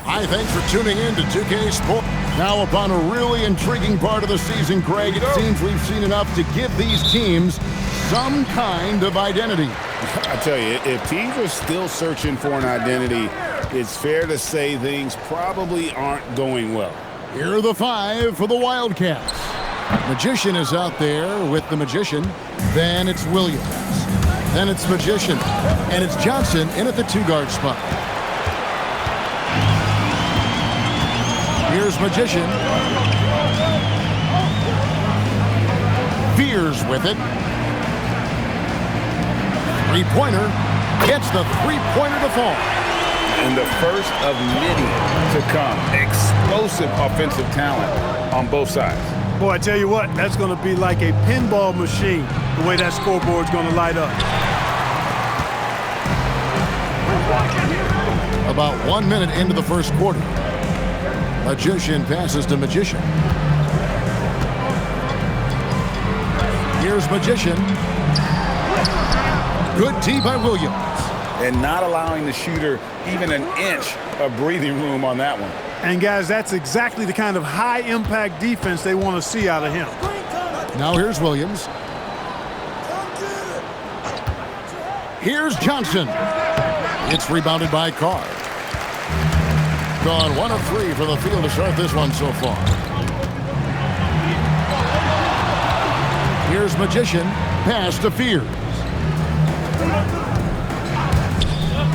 Hi, thanks for tuning in to 2K Sports. Now upon a really intriguing part of the season, Greg, it seems we've seen enough to give these teams some kind of identity. I tell you, if teams are still searching for an identity, it's fair to say things probably aren't going well. Here are the 5 for the Wildcats. Magician is out there with the Magician. Then it's Williams. Then it's Magician. And it's Johnson in at the 2-guard spot. Here's Magician. Fears with it. Three-pointer. Gets the three-pointer to fall. And the first of many to come. Explosive offensive talent on both sides. Boy, I tell you what, that's going to be like a pinball machine, the way that scoreboard's going to light up. About 1 minute into the first quarter. Magician passes to Magician. Here's Magician. Good D by Williams. And not allowing the shooter even an inch of breathing room on that one. And, guys, that's exactly the kind of high-impact defense they want to see out of him. Now here's Williams. Here's Johnson. It's rebounded by Carr. Gone 1 of 3 for the field to start this one so far. Here's Magician. Pass to Fears.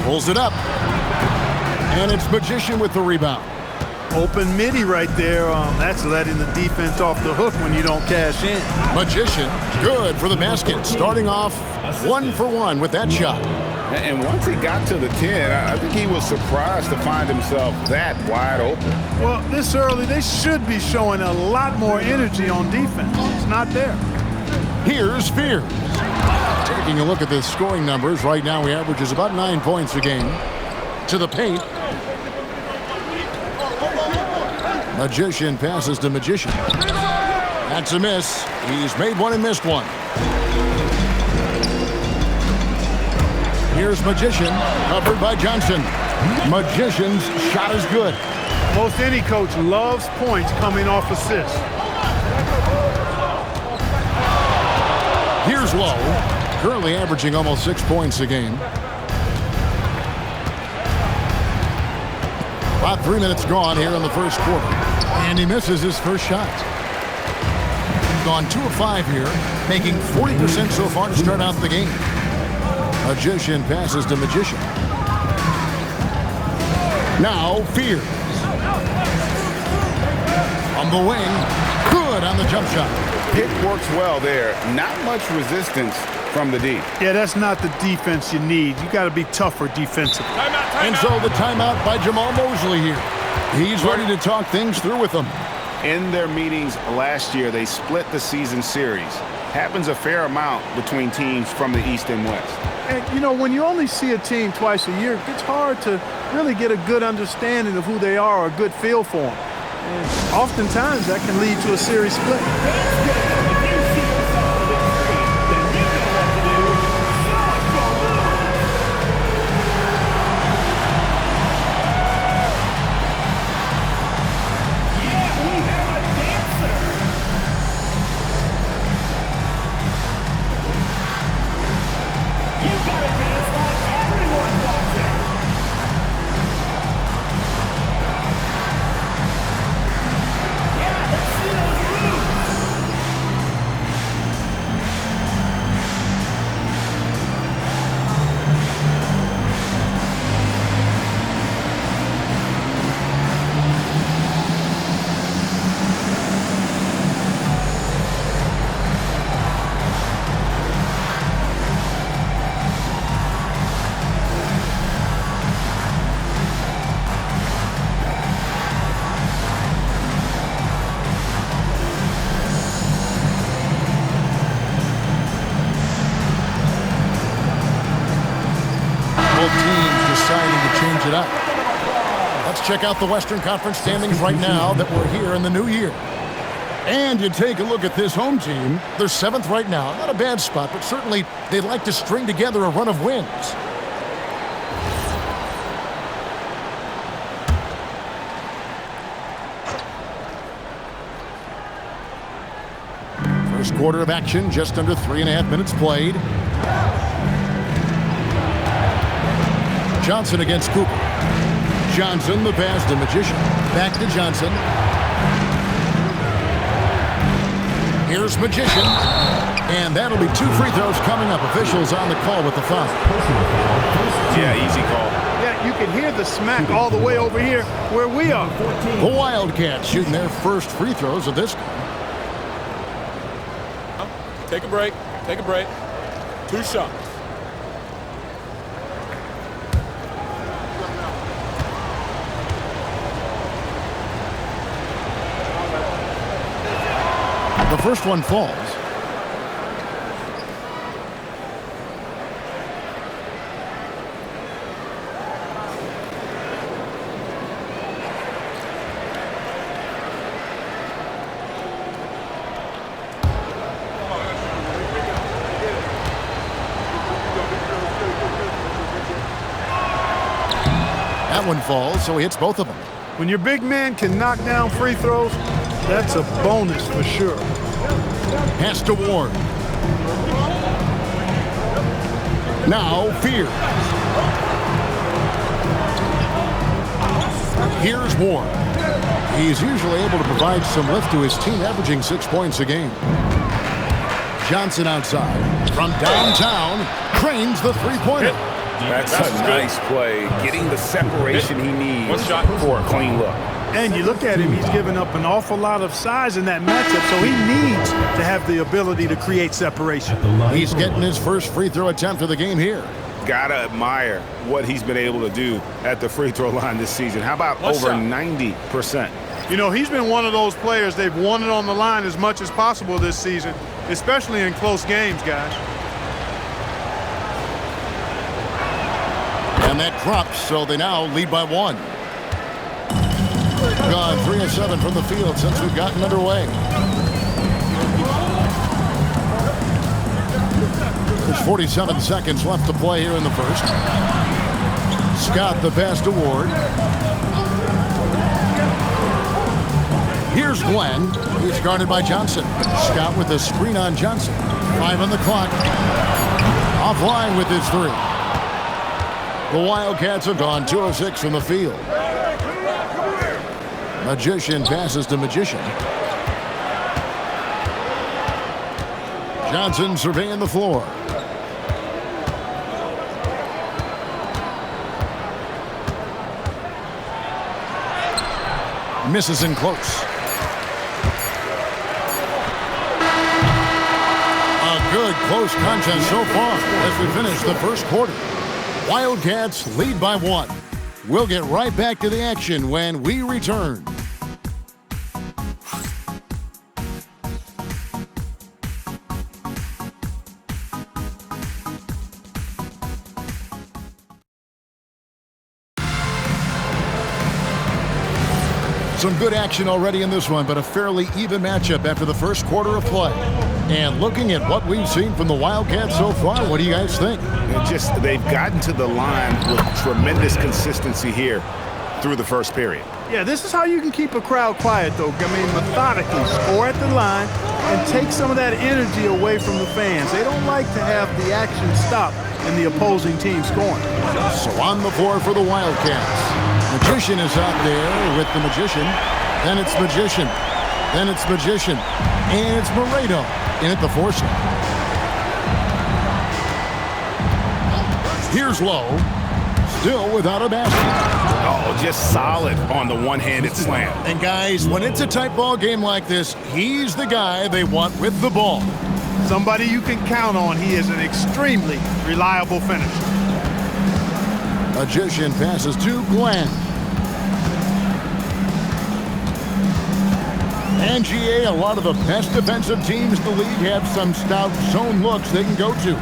Pulls it up. And it's Magician with the rebound. Open midi right there. That's letting the defense off the hook when you don't cash in. Magician, good for the basket. Starting off 1 for 1 with that shot. And once he got to the 10, I think he was surprised to find himself that wide open. Well, this early, they should be showing a lot more energy on defense. It's not there. Here's Fears. Taking a look at the scoring numbers, right now he averages about 9 points a game. To the paint. Magician passes to Magician. That's a miss. He's made one and missed one. Here's Magician, covered by Johnson. Magician's shot is good. Most any coach loves points coming off assists. Here's Lowe, currently averaging almost 6 points a game. About 3 minutes gone here in the first quarter. And he misses his first shot. Gone 2 of 5 here, making 40% so far to start out the game. Magician passes to Magician. Now Fears. On the wing. Good on the jump shot. Pick works well there. Not much resistance from the D. Yeah, that's not the defense you need. You got to be tougher defensively. And so the timeout by Jamal Mosley here. He's ready to talk things through with them. In their meetings last year, they split the season series. Happens a fair amount between teams from the East and West. And, you know, when you only see a team twice a year, it's hard to really get a good understanding of who they are or a good feel for them. And oftentimes, that can lead to a series split. Let's check out the Western Conference standings right now that we're here in the new year. And you take a look at this home team. They're 7th right now. Not a bad spot, but certainly they'd like to string together a run of wins. First quarter of action, just under 3.5 minutes played. Johnson against Cooper. Johnson, the pass to Magician. Back to Johnson. Here's Magician. And that'll be 2 free throws coming up. Officials on the call with the foul. Yeah, easy call. Yeah, you can hear the smack all the way over here where we are. The Wildcats shooting their first free throws of this game. Take a break. Take a break. 2 shots. The first one falls. That one falls, so he hits both of them. When your big man can knock down free throws, that's a bonus for sure. Pass to Ward. Now Fear. Here's Ward. He's usually able to provide some lift to his team, averaging 6 points a game. Johnson outside. From downtown, cranes the three-pointer. That's a nice play. Getting the separation he needs for a clean look. And you look at him, he's given up an awful lot of size in that matchup, so he needs to have the ability to create separation. He's getting his first free throw attempt of the game here. Gotta admire what he's been able to do at the free throw line this season. How about over 90%? You know, he's been one of those players, they've won it on the line as much as possible this season, especially in close games, guys. And that drops, so they now lead by 1. Gone 3 of 7 from the field since we've gotten underway. There's 47 seconds left to play here in the first. Scott the pass to Ward. Here's Glenn. He's guarded by Johnson. Scott with a screen on Johnson. 5 on the clock. Offline with his 3. The Wildcats have gone 2 of 6 from the field. Magician passes to Magician. Johnson surveying the floor. Misses in close. A good close contest so far as we finish the first quarter. Wildcats lead by 1. We'll get right back to the action when we return. Some good action already in this one, but a fairly even matchup after the first quarter of play. And looking at what we've seen from the Wildcats so far, what do you guys think? They've gotten to the line with tremendous consistency here through the first period. Yeah, this is how you can keep a crowd quiet, though. I mean, methodically score at the line and take some of that energy away from the fans. They don't like to have the action stop and the opposing team scoring. So on the floor for the Wildcats. Magician is out there with the Magician. Then it's Magician. Then it's Magician. And it's Moreno in at the force. Here's Lowe. Still without a basket. Oh, just solid on the one-handed slam. And guys, when it's a tight ball game like this, he's the guy they want with the ball. Somebody you can count on. He is an extremely reliable finisher. Magician passes to Glenn. And GA, a lot of the best defensive teams in the league have some stout zone looks they can go to.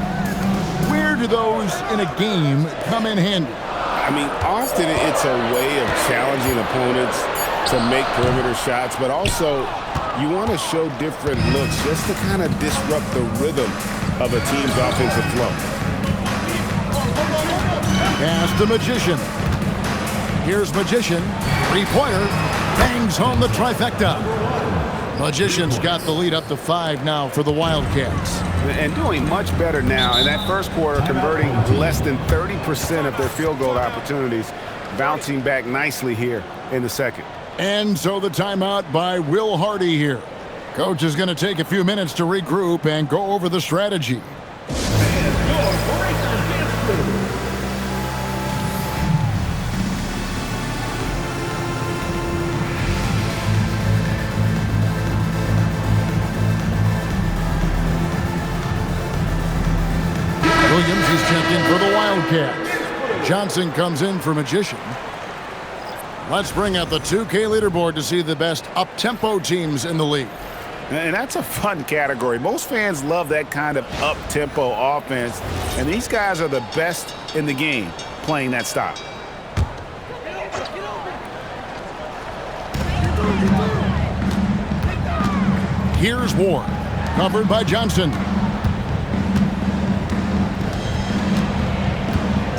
Where do those in a game come in handy? I mean, often it's a way of challenging opponents to make perimeter shots, but also you want to show different looks just to kind of disrupt the rhythm of a team's offensive flow. Pass to Magician. Here's Magician. Three-pointer. Bangs home the trifecta. Magicians got the lead up to 5 now for the Wildcats. And doing much better now in that first quarter, converting less than 30% of their field goal opportunities, bouncing back nicely here in the second. And so the timeout by Will Hardy here. Coach is going to take a few minutes to regroup and go over the strategy. Williams, he's checked in for the Wildcats. Johnson comes in for Magician. Let's bring out the 2K leaderboard to see the best up-tempo teams in the league. And that's a fun category. Most fans love that kind of up-tempo offense, and these guys are the best in the game playing that style. Here's Ward, covered by Johnson.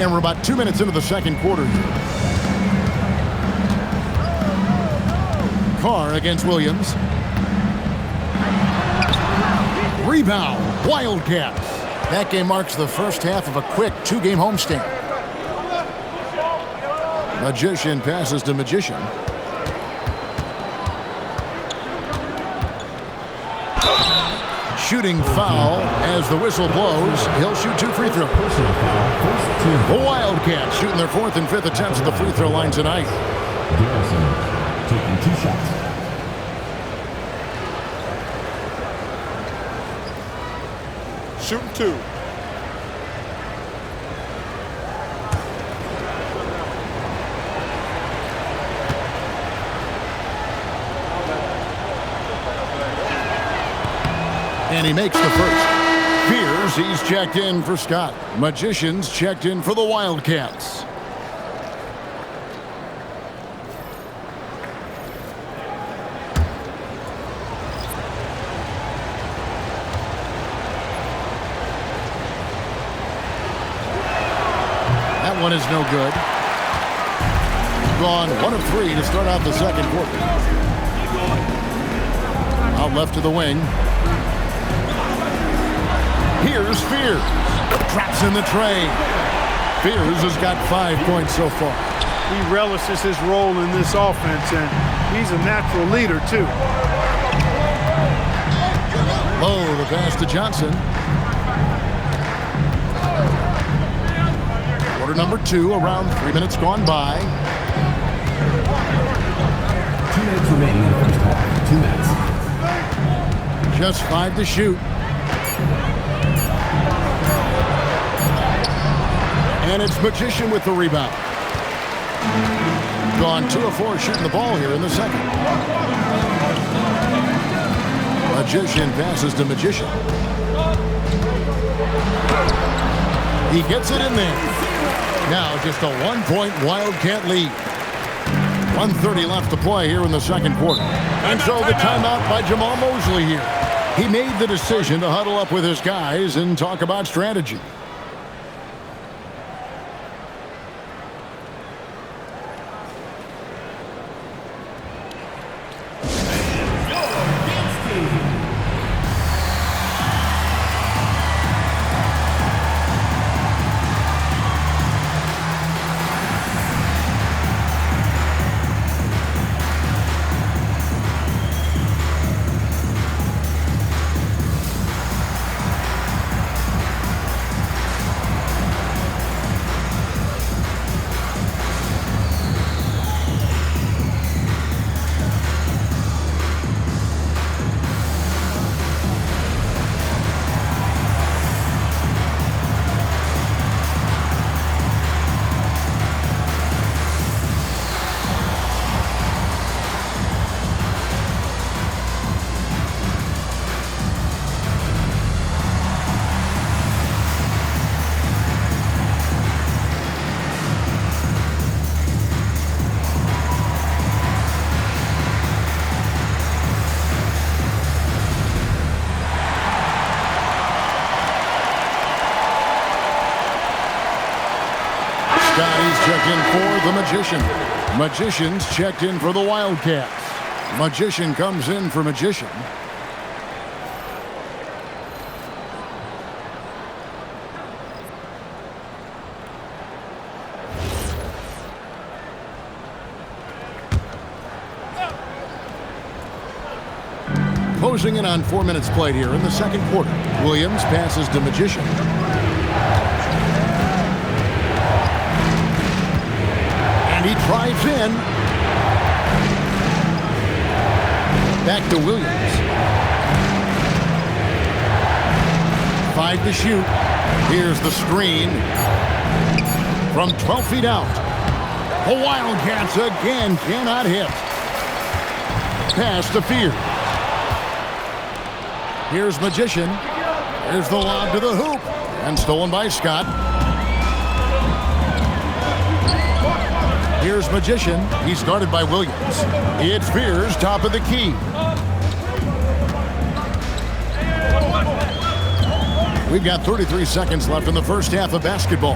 And we're about 2 minutes into the second quarter here. Carr against Williams. Rebound, Wildcats. That game marks the first half of a quick 2-game homestand. Magician passes to Magician. Shooting foul as the whistle blows. He'll shoot 2 free throws. The Wildcats shooting their 4th and 5th attempts at the free throw line tonight. Garrison taking 2 shots. Shooting 2. And he makes the first. Fears, he's checked in for Scott. Magicians checked in for the Wildcats. That one is no good. Gone 1 of 3 to start out the second quarter. Out left to the wing. Here's Fears. Traps in the tray. Fears has got 5 points so far. He relishes his role in this offense, and he's a natural leader, too. Low, the pass to Johnson. Quarter number 2, around 3 minutes gone by. 2 minutes remaining in the first half. 2 minutes. Just 5 to shoot. And it's Magician with the rebound. Gone 2 of 4 shooting the ball here in the second. Magician passes to Magician. He gets it in there. Now just a 1-point Wildcat lead. 1:30 left to play here in the second quarter. And so the timeout by Jamal Mosley here. He made the decision to huddle up with his guys and talk about strategy. Scotty's checked in for the Magician. Magicians checked in for the Wildcats. Magician comes in for Magician. Closing in on 4 minutes played here in the second quarter. Williams passes to Magician. And he drives in. Back to Williams. 5 to shoot. Here's the screen. From 12 feet out. The Wildcats again cannot hit. Pass to Fear. Here's Magician. Here's the lob to the hoop. And stolen by Scott. Here's Magician. He's guarded by Williams. It's Fears, top of the key. We've got 33 seconds left in the first half of basketball.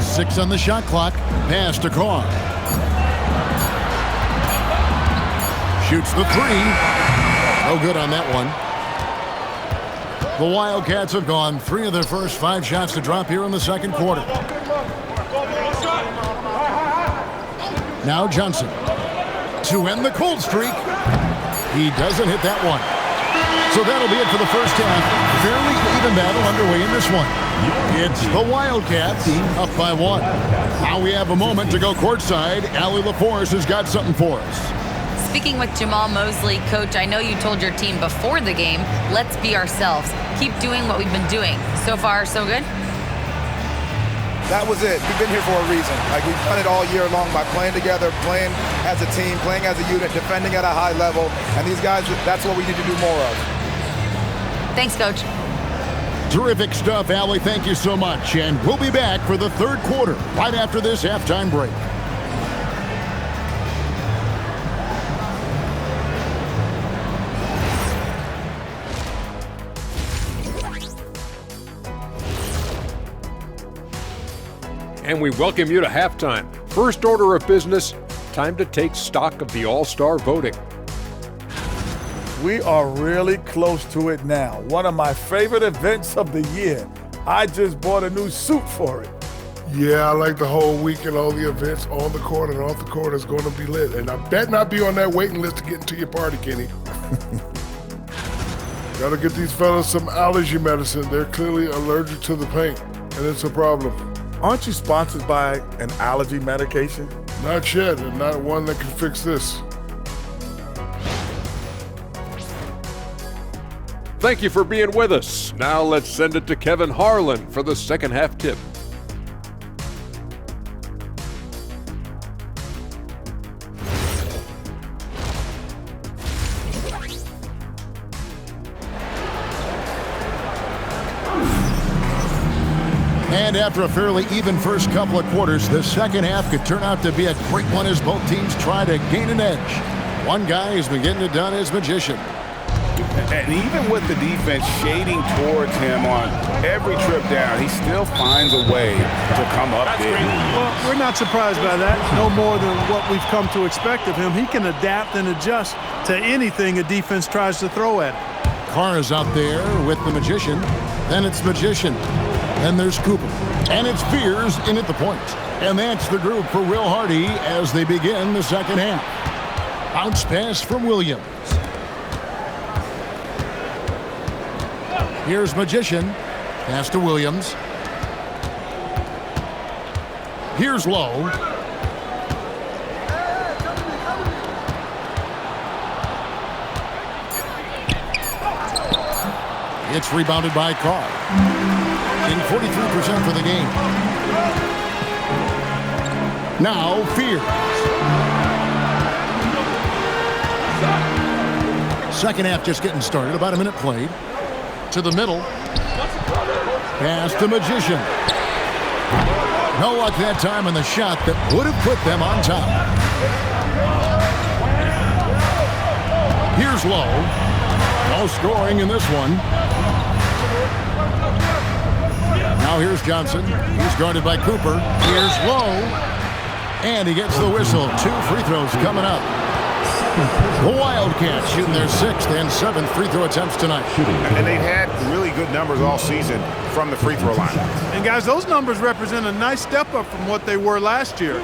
6 on the shot clock. Pass to Carr. Shoots the 3. No good on that one. The Wildcats have gone 3 of their first 5 shots to drop here in the second quarter. Now Johnson to end the cold streak. He doesn't hit that one. So that'll be it for the first half. Fairly even battle underway in this one. It's the Wildcats up by 1. Now we have a moment to go courtside. Allie LaForce has got something for us. Speaking with Jamal Mosley, Coach, I know you told your team before the game, let's be ourselves. Keep doing what we've been doing. So far, so good? That was it. We've been here for a reason. Like, we've done it all year long by playing together, playing as a team, playing as a unit, defending at a high level. And these guys, that's what we need to do more of. Thanks, Coach. Terrific stuff, Allie. Thank you so much. And we'll be back for the third quarter right after this halftime break. And we welcome you to halftime. First order of business, time to take stock of the All-Star voting. We are really close to it now. One of my favorite events of the year. I just bought a new suit for it. Yeah, I like the whole week and all the events on the court and off the court is going to be lit. And I bet not be on that waiting list to get into your party, Kenny. Got to get these fellas some allergy medicine. They're clearly allergic to the paint, and it's a problem. Aren't you sponsored by an allergy medication? Not yet, and not one that can fix this. Thank you for being with us. Now let's send it to Kevin Harlan for the second half tip. And after a fairly even first couple of quarters, the second half could turn out to be a great one as both teams try to gain an edge. One guy who's been getting it done is Magician. And even with the defense shading towards him on every trip down, he still finds a way to come up big. Well, we're not surprised by that. No more than what we've come to expect of him. He can adapt and adjust to anything a defense tries to throw at him. Carr is out there with the Magician. Then it's Magician. Then there's Cooper. And it's Fears in at the point. And that's the group for Will Hardy as they begin the second half. Bounce pass from Williams. Here's Magician. Pass to Williams. Here's Lowe. It's rebounded by Carr. In 43% for the game. Now Fears. Second half just getting started. About a minute played. To the middle. Pass to Magician. No luck that time on the shot that would have put them on top. Here's Lowe. No scoring in this one. Now here's Johnson. He's guarded by Cooper. Here's Lowe. And he gets the whistle. 2 free throws coming up. The Wildcats shooting their 6th and 7th free throw attempts tonight. And they've had really good numbers all season from the free throw line. And guys, those numbers represent a nice step up from what they were last year.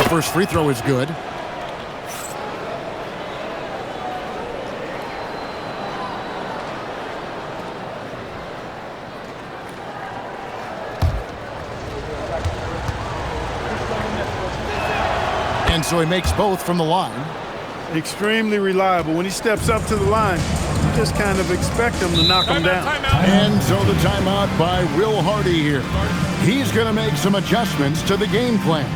The first free throw is good. And so he makes both from the line. Extremely reliable. When he steps up to the line, you just kind of expect him to knock him down. And so the timeout by Will Hardy here. He's going to make some adjustments to the game plan.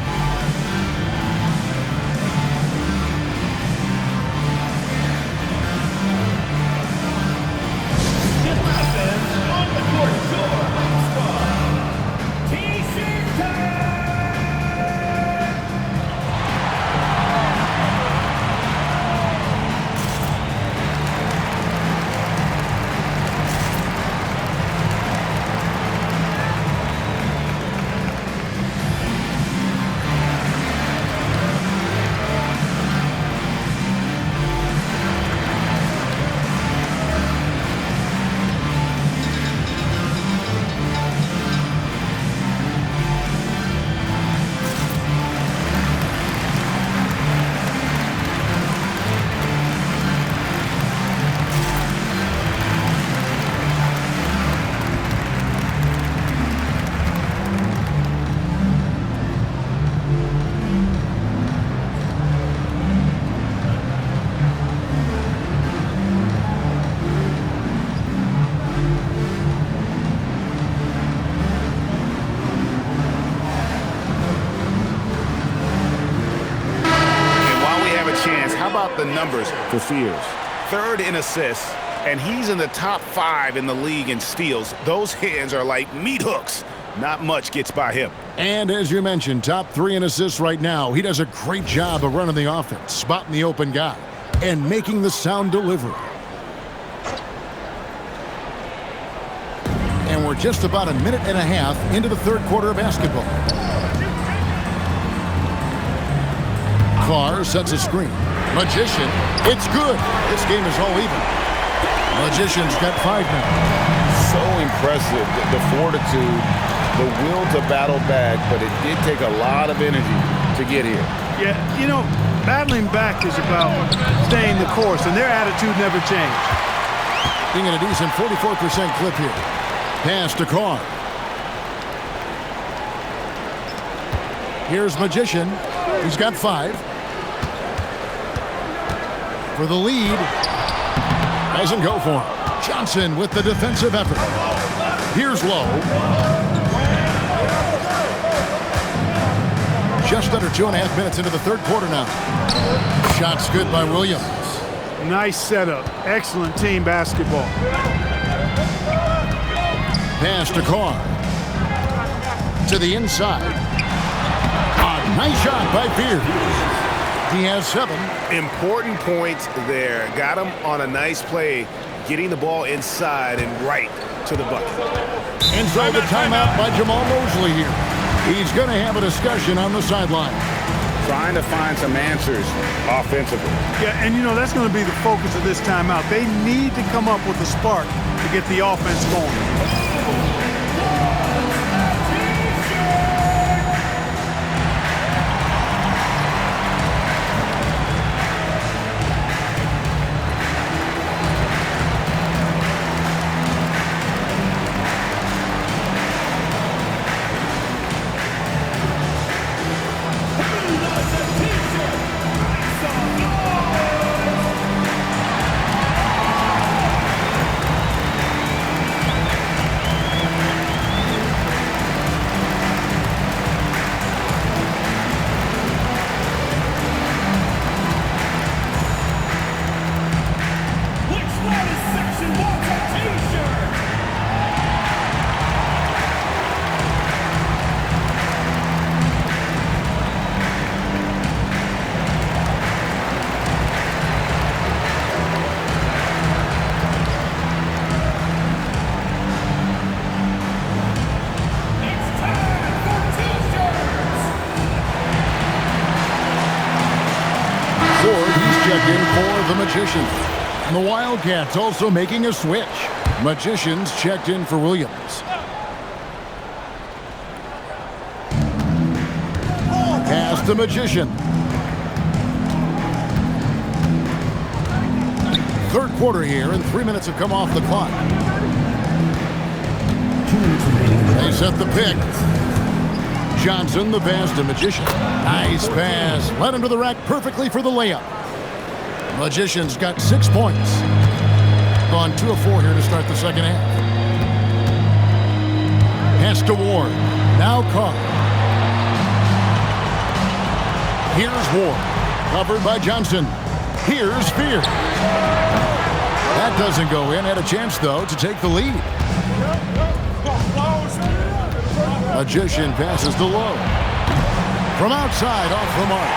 The numbers for Fears. 3rd in assists, and he's in the top 5 in the league in steals. Those hands are like meat hooks. Not much gets by him. And as you mentioned, top 3 in assists right now. He does a great job of running the offense, spotting the open guy, and making the sound delivery. And we're just about a minute and a half into the 3rd quarter of basketball. Carr sets a screen. Magician, it's good. This game is all even. Magician's got 5 now. So impressive, the fortitude, the will to battle back, but it did take a lot of energy to get here. Yeah, you know, battling back is about staying the course, and their attitude never changed. Being at a decent 44% clip here. Pass to Carr. Here's Magician. He's got 5. For the lead. Doesn't go for him. Johnson with the defensive effort. Here's Lowe. Just under 2.5 minutes into the 3rd quarter now. Shots good by Williams. Nice setup. Excellent team basketball. Pass to Carr. To the inside. A nice shot by Fears. He has 7. Important points there. Got him on a nice play, getting the ball inside and right to the bucket. And so the timeout by Jamal Mosley here. He's going to have a discussion on the sideline. Trying to find some answers offensively. Yeah, and you know, that's going to be the focus of this timeout. They need to come up with a spark to get the offense going. check in for the Magician. And the Wildcats also making a switch. Magicians checked in for Williams. Pass the Magician. Third quarter here, and 3 minutes have come off the clock. 2 minutes remaining. They set the pick. Johnson, the pass to Magician. Nice pass. Led him to the rack perfectly for the layup. Magician's got 6 points. Gone 2 of 4 here to start the second half. Pass to Ward. Now Carr. Here's Ward. Covered by Johnson. Here's Spears. That doesn't go in. Had a chance, though, to take the lead. Magician passes to Lowe. From outside, off the mark.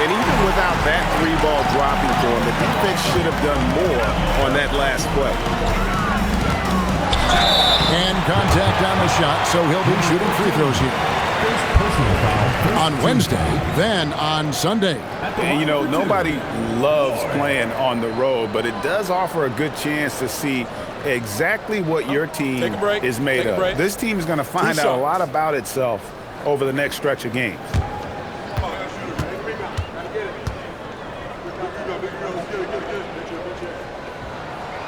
And even without that 3-ball dropping for him, the defense should have done more on that last play. And contact on the shot, so he'll be shooting free throws here. On Wednesday, then on Sunday. And, you know, nobody loves playing on the road, but it does offer a good chance to see exactly what your team is made of. This team is going to find out a lot about itself over the next stretch of games.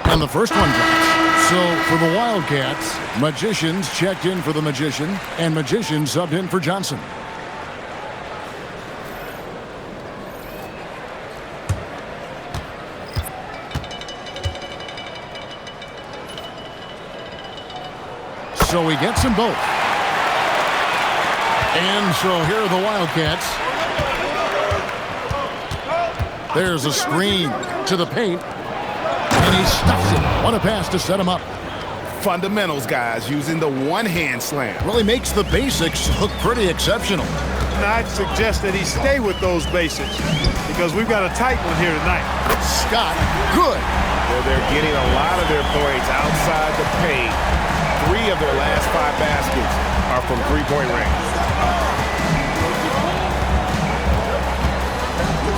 And the first one drops. So for the Wildcats, Magicians checked in for the Magician, and Magician subbed in for Johnson. So he gets them both. And so here are the Wildcats. There's a screen to the paint. And he stuffs it. What a pass to set him up. Fundamentals, guys, using the one-hand slam. Really makes the basics look pretty exceptional. And I'd suggest that he stay with those basics because we've got a tight one here tonight. Scott, good. Well, they're getting a lot of their points outside the paint. 3 of their last 5 baskets are from three-point range.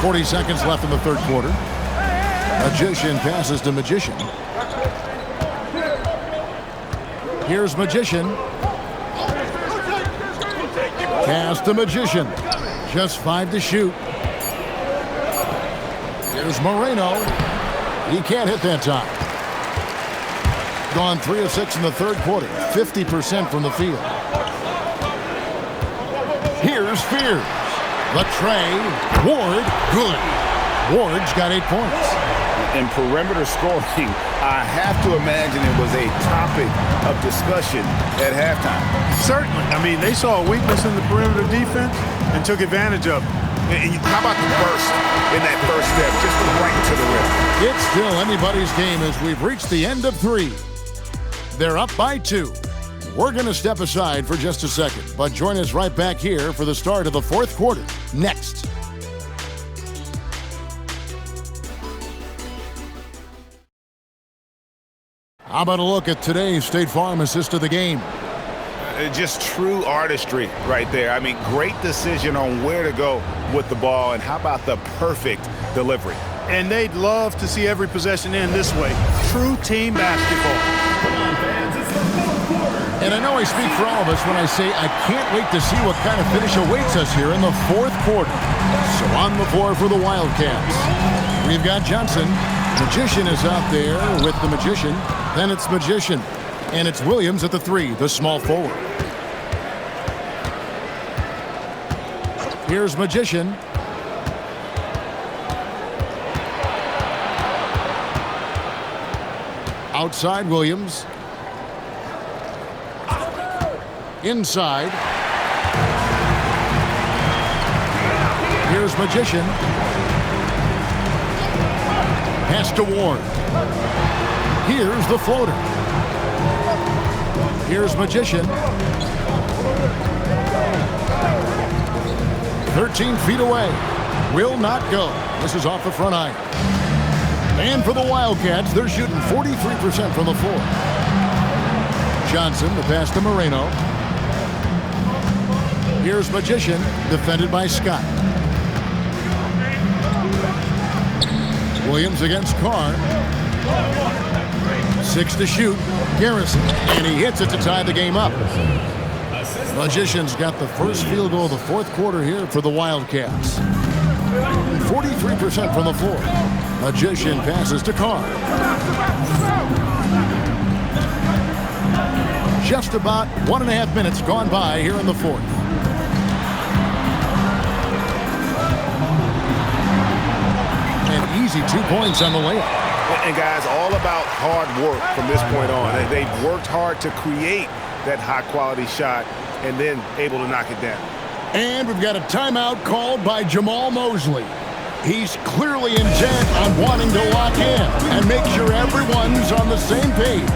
40 seconds left in the third quarter. Magician passes to Magician. Here's Magician. Pass to Magician. Just 5 to shoot. Here's Moreno. He can't hit that time. Gone 3 of 6 in the third quarter. 50% from the field. Here's Spears. Latre. Ward. Good. Ward's got 8 points. In perimeter scoring, I have to imagine it was a topic of discussion at halftime. Certainly. I mean, they saw a weakness in the perimeter defense and took advantage of it. And how about the burst in that first step, just right to the rim? It's still anybody's game as we've reached the end of 3. They're up by 2. We're going to step aside for just a second, but join us right back here for the start of the fourth quarter next. How about a look at today's State Farm assist of the game? Just true artistry right there. I mean, great decision on where to go with the ball, and how about the perfect delivery? And they'd love to see every possession end this way. True team basketball. And I know I speak for all of us when I say I can't wait to see what kind of finish awaits us here in the fourth quarter. So on the floor for the Wildcats, we've got Johnson. Magician is out there with the Magician. Then it's Magician. And it's Williams at the 3, the small forward. Here's Magician. Outside Williams. Inside. Here's Magician. Pass to Ward. Here's the floater. Here's Magician. 13 feet away. Will not go. This is off the front iron. And for the Wildcats, they're shooting 43% from the floor. Johnson, the pass to Moreno. Here's Magician, defended by Scott. Williams against Carr. 6 to shoot. Garrison, and he hits it to tie the game up. Magicians got the first field goal of the fourth quarter here for the Wildcats. 43% from the floor. Magician passes to Carr. Just about 1.5 minutes gone by here in the fourth. An easy 2 points on the layup. And guys, all about hard work from this point on. They've worked hard to create that high-quality shot and then able to knock it down. And we've got a timeout called by Jamahl Mosley. He's clearly intent on wanting to lock in and make sure everyone's on the same page.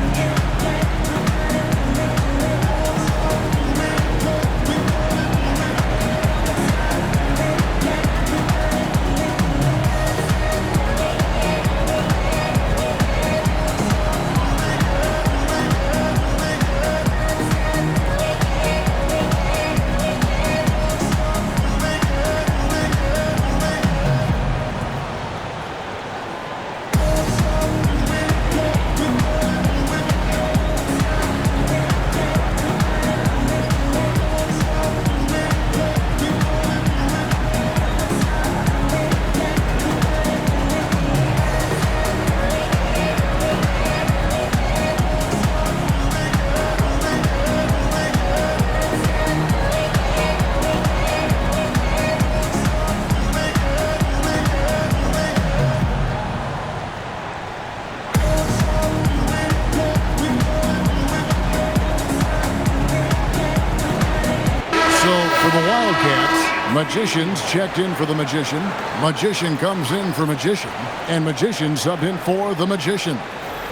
Magicians checked in for the Magician. Magician comes in for Magician. And Magician subbed in for the Magician.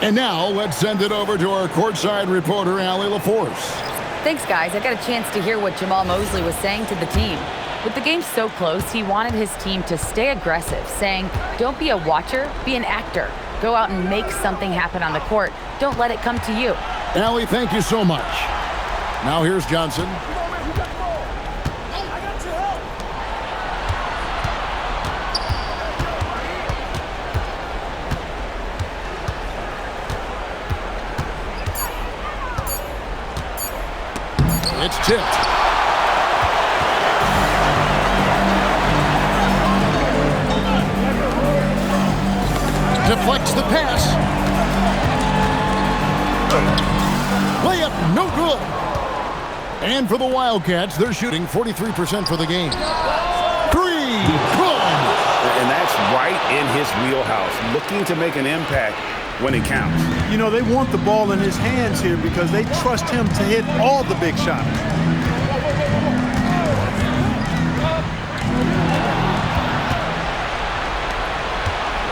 And now let's send it over to our courtside reporter, Allie LaForce. Thanks, guys. I got a chance to hear what Jamahl Mosley was saying to the team. With the game so close, he wanted his team to stay aggressive, saying, don't be a watcher, be an actor. Go out and make something happen on the court. Don't let it come to you. Allie, thank you so much. Now here's Johnson. It's tipped. Deflects the pass. Layup, no good. And for the Wildcats, they're shooting 43% for the game. 3, good. And that's right in his wheelhouse, looking to make an impact when it counts. You know, they want the ball in his hands here because they trust him to hit all the big shots.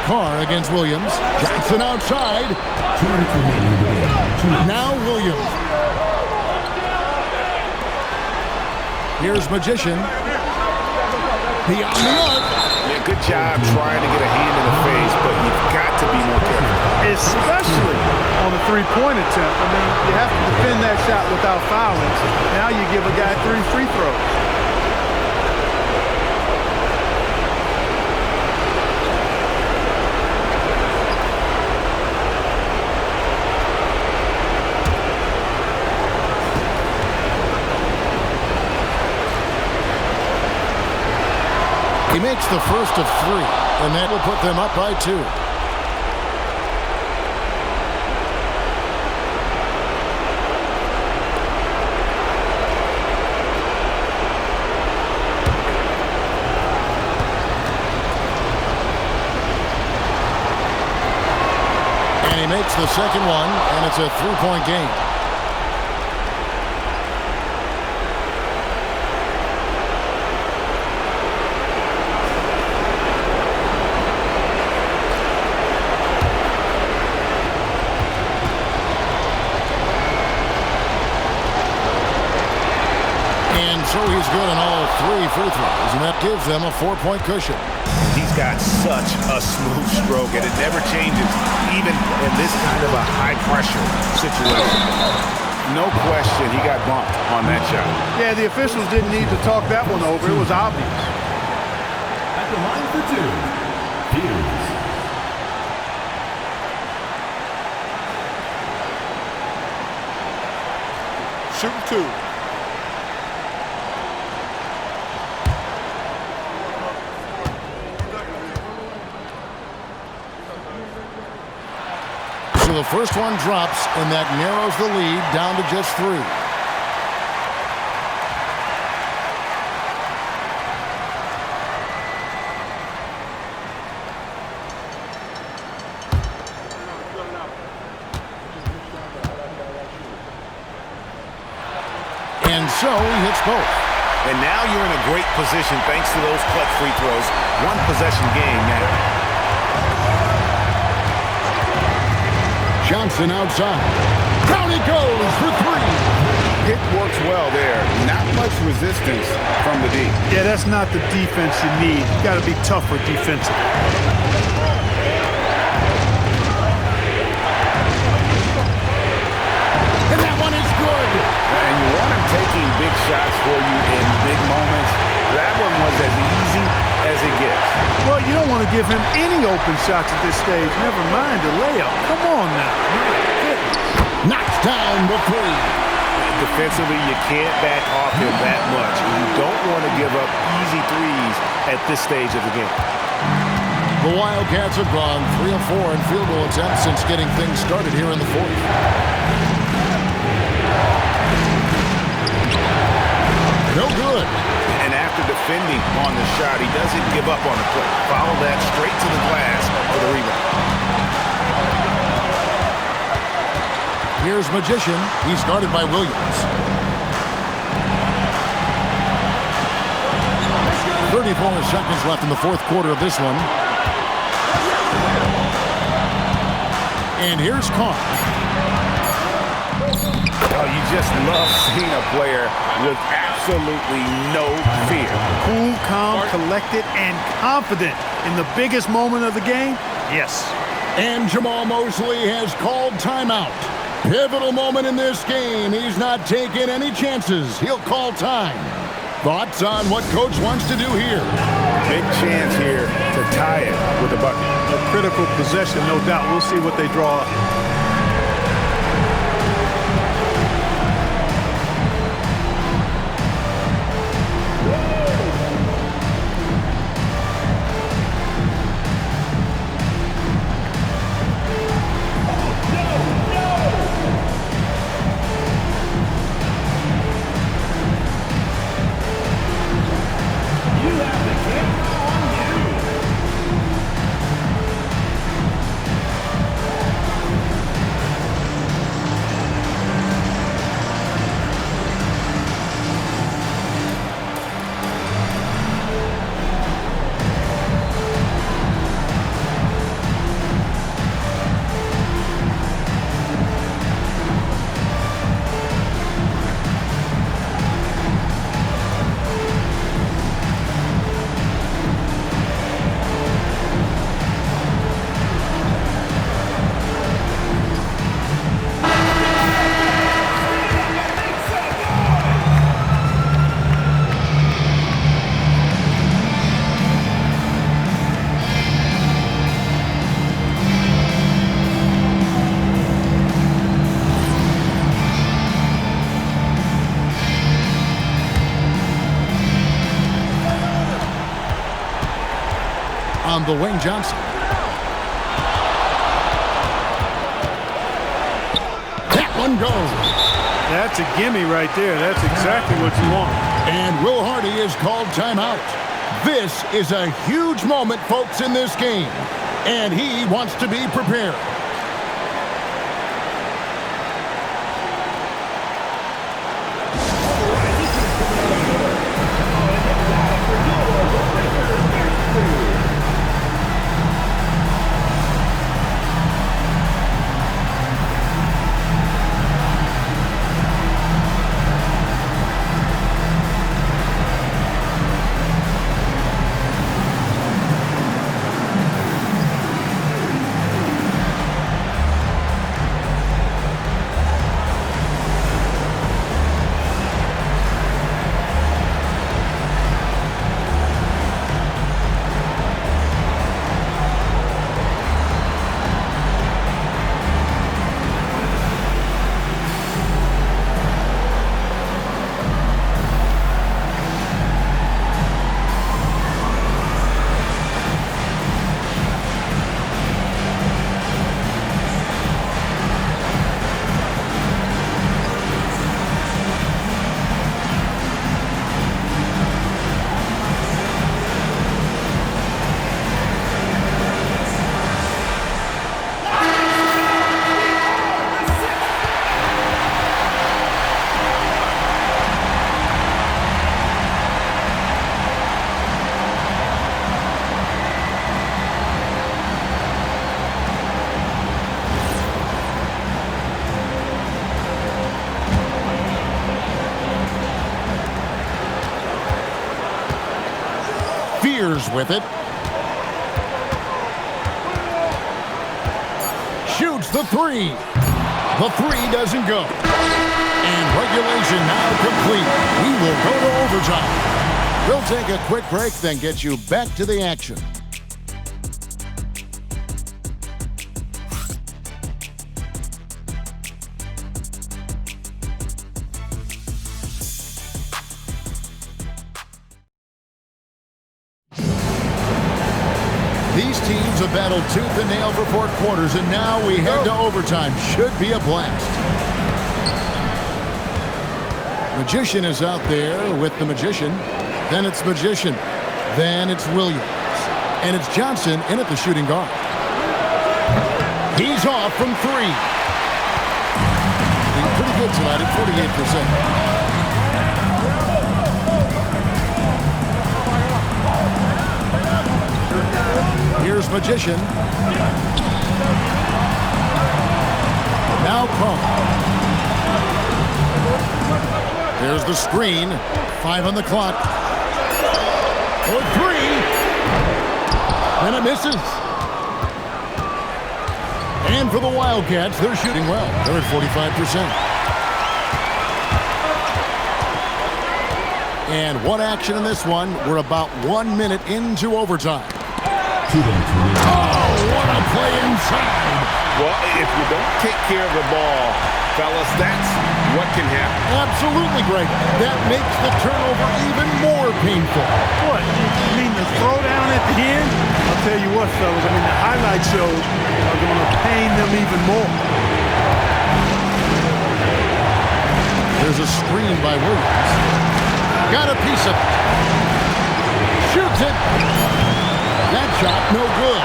Carr against Williams. Jackson outside. 2 minutes remaining in the game. 2 minutes. Now Williams. Here's Magician. Beyond the arc. Yeah, good job trying to get a hand in the face, but you've got to be more careful. Especially on the three-point attempt. I mean, you have to defend that shot without fouling. Now you give a guy 3 free throws. He makes the first of 3, and that will put them up by 2. And he makes the second one, and it's a 3-point game. So he's good on all 3 free throws, and that gives them a 4-point cushion. He's got such a smooth stroke, and it never changes, even in this kind of a high-pressure situation. No question he got bumped on that shot. Yeah, the officials didn't need to talk that one over. It was obvious. At the line for 2, Hughes. Shooting 2. So the first one drops, and that narrows the lead down to just 3. And so he hits both. And now you're in a great position thanks to those clutch free throws. One possession game now. Johnson outside. Down he goes for 3. It works well there. Not much resistance from the D. Yeah, that's not the defense you need. You got to be tougher defensively. And that one is good. And you want him taking big shots for you in big moments. That one was as easy as it gets. Well, you don't want to give him any open shots at this stage. Never mind a layup. Come on now. Knocks down the 3. Defensively, you can't back off him that much. You don't want to give up easy threes at this stage of the game. The Wildcats have gone 3 of 4 in field goal attempts since getting things started here in the 4th. No good. And after defending on the shot, he doesn't give up on the play. Follow that straight to the glass for the rebound. Here's Magician. He's guarded by Williams. 34 seconds left in the 4th quarter of this one. And here's Carr. Oh, you just love seeing a player with absolutely no fear. Cool, calm, collected, and confident in the biggest moment of the game? Yes. And Jamal Mosley has called timeout. Pivotal moment in this game. He's not taking any chances. He'll call time. Thoughts on what Coach wants to do here? Big chance here to tie it with a bucket. A critical possession, no doubt. We'll see what they draw up. On the wing, Johnson. That one goes. That's a gimme right there. That's exactly what you want. And Will Hardy is called timeout. This is a huge moment, folks, in this game. And he wants to be prepared. Fears with it. Shoots the three. The three doesn't go. And regulation now complete. We will go to overtime. We'll take a quick break, then get you back to the action. These teams have battled tooth and nail for 4 quarters, and now we head to overtime. Should be a blast. Magician is out there with the Magician. Then it's Magician. Then it's Williams. And it's Johnson in at the shooting guard. He's off from 3. He's pretty good tonight at 48%. Here's Magician. Now Cohn. There's the screen. 5 on the clock. For 3. And it misses. And for the Wildcats, they're shooting well. They're at 45%. And what action in this one? We're about 1 minute into overtime. Oh, what a play inside. Well, if you don't take care of the ball, fellas, that's what can happen. Absolutely great. That makes the turnover even more painful. What? You mean the throwdown at the end? I'll tell you what, fellas. I mean, the highlight shows are going to pain them even more. There's a screen by Williams. Got a piece of it. Shoots it. That shot, no good.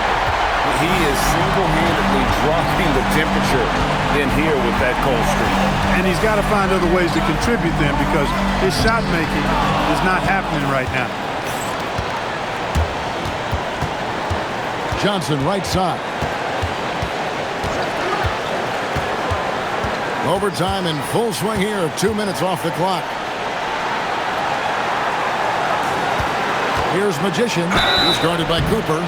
He is single-handedly dropping the temperature in here with that cold streak. And he's got to find other ways to contribute then, because his shot making is not happening right now. Johnson right side. Overtime in full swing here. 2 minutes off the clock. Here's Magician. He's guarded by Cooper.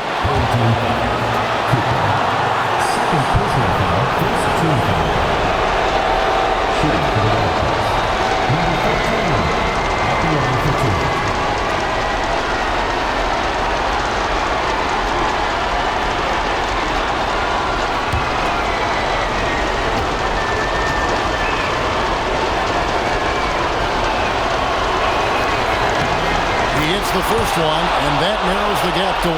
Second personal foul, first team foul. Shooting for the Wildcats. Number 13, at the line for 2. The first one, and that narrows the gap to 1.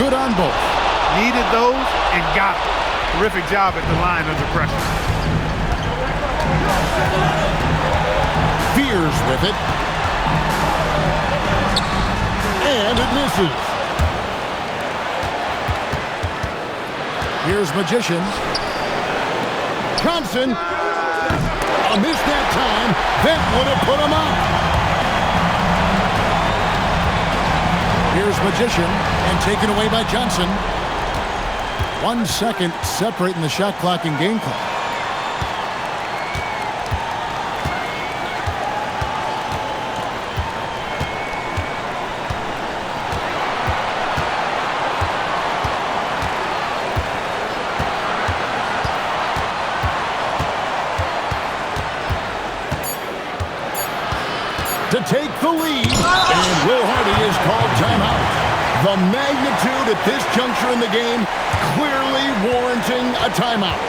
Good on both. Needed those and got them. Terrific job at the line under pressure. Fears with it. And it misses. Here's Magician. Thompson. A miss that time. That would have put him out. Here's Magician. And taken away by Johnson. 1 second separating the shot clock and game clock. To take the lead, and Will Hardy is called timeout. The magnitude at this juncture in the game clearly warranting a timeout.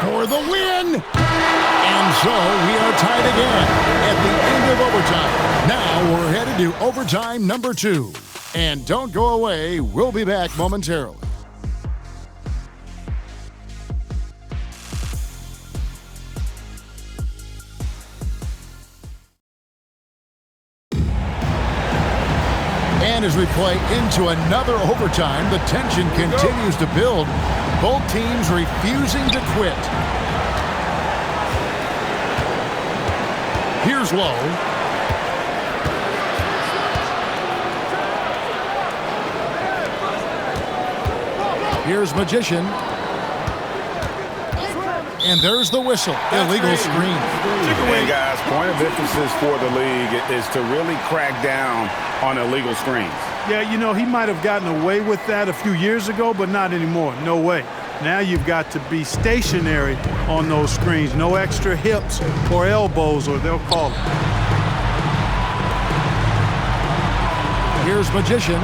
for the win. And so we are tied again at the end of overtime. Now we're headed to overtime number 2. And don't go away. We'll be back momentarily. And as we play into another overtime, the tension continues to build. Both teams refusing to quit. Here's Lowe. Here's Magician. And there's the whistle. Illegal screen. And guys, point of emphasis for the league is to really crack down on illegal screens. Yeah, you know, he might have gotten away with that a few years ago, but not anymore. No way. Now you've got to be stationary on those screens. No extra hips or elbows, or they'll call it. Here's Magician.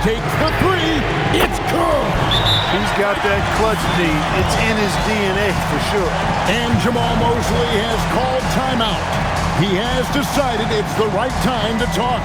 Takes the three. It's good. He's got that clutch D. It's in his DNA for sure. And Jamal Mosley has called timeout. He has decided it's the right time to talk.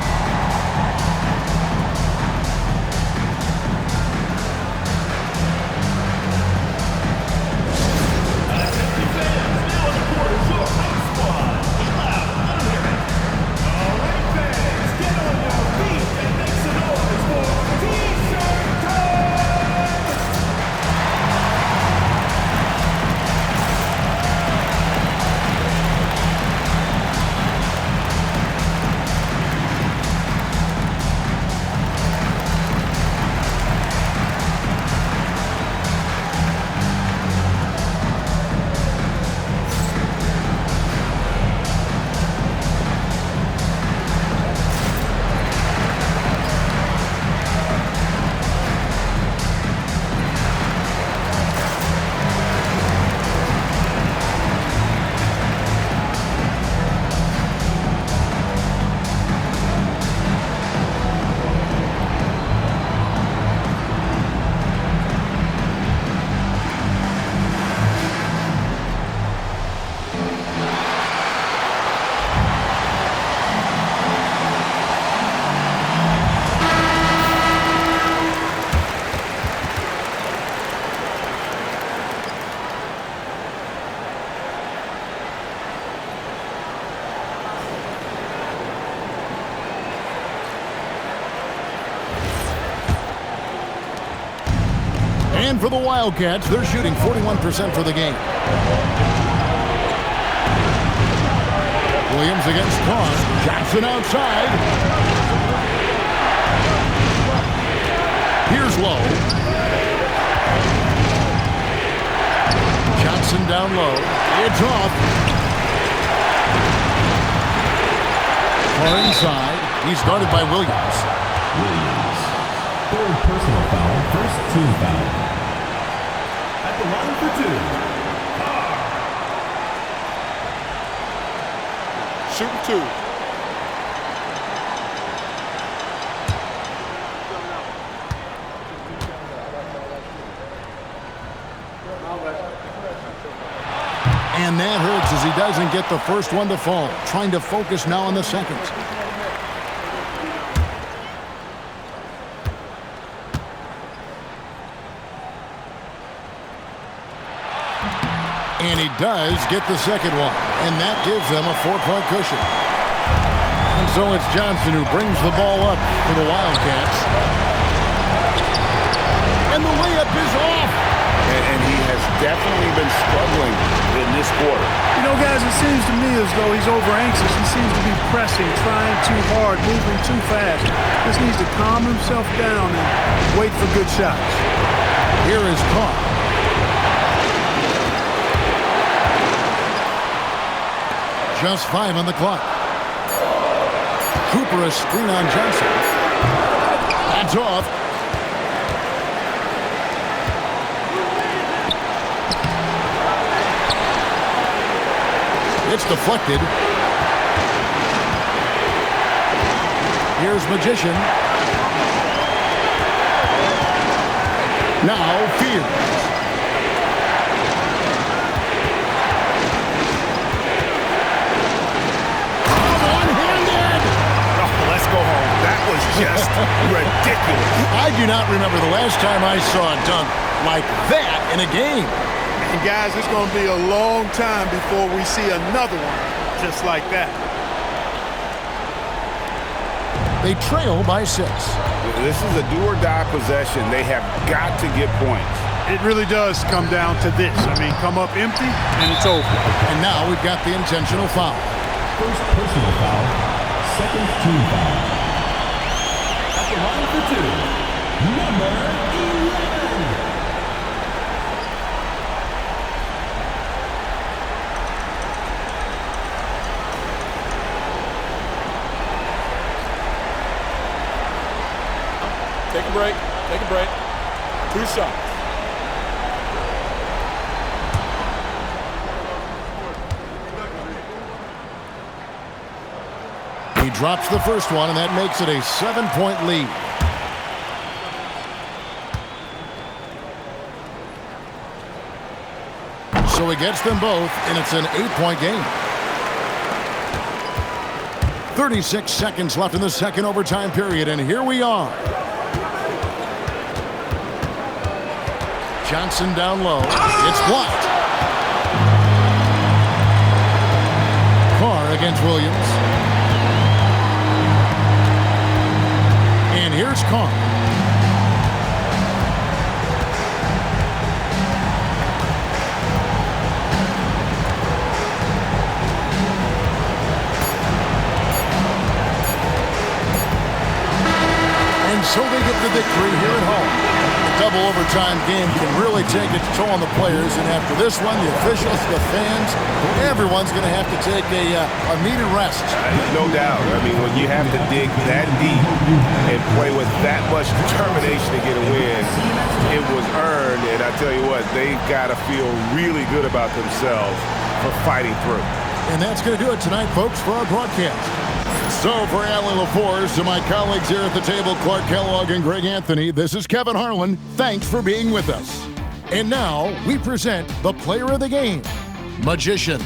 And for the Wildcats, they're shooting 41% for the game. Williams against Carr. Johnson outside. Here's Lowe. Johnson down low. It's off. Carr inside. He's guarded by Williams. Third personal foul, first team foul. At the line for 2. Shooting 2. And that hurts as he doesn't get the first one to fall. Trying to focus now on the second. And he does get the second one. And that gives them a 4-point cushion. And so it's Johnson who brings the ball up for the Wildcats. And the layup is off. And he has definitely been struggling in this quarter. You know, guys, it seems to me as though he's over-anxious. He seems to be pressing, trying too hard, moving too fast. Just needs to calm himself down and wait for good shots. Here is Carr. Just 5 on the clock. Cooper a screen on Johnson. That's off. It's deflected. Here's Magician. Now Fields. Just ridiculous. I do not remember the last time I saw a dunk like that in a game. And guys, it's going to be a long time before we see another one just like that. They trail by 6. This is a do-or-die possession. They have got to get points. It really does come down to this. I mean, come up empty, and it's over. And now we've got the intentional foul. First personal foul, second team foul. At the line for 2, number 11. Take a break. Take a break. 2 shots. He drops the first one, and that makes it a 7-point lead. So he gets them both, and it's an 8-point game. 36 seconds left in the second overtime period, and here we are. Johnson down low. It's blocked. Carr against Williams. And here's Carr. And so they get the victory here at home. The double overtime game can really take its toll on the players, and after this one, the officials, the fans, everyone's going to have to take a needed rest. No doubt. I mean, when you have to dig that deep and play with that much determination to get a win, it was earned, and I tell you what, they've got to feel really good about themselves for fighting through. And that's going to do it tonight, folks, for our broadcast. So for Allie LaForce, to my colleagues here at the table, Clark Kellogg and Greg Anthony, this is Kevin Harlan. Thanks for being with us. And now we present the player of the game, Magician.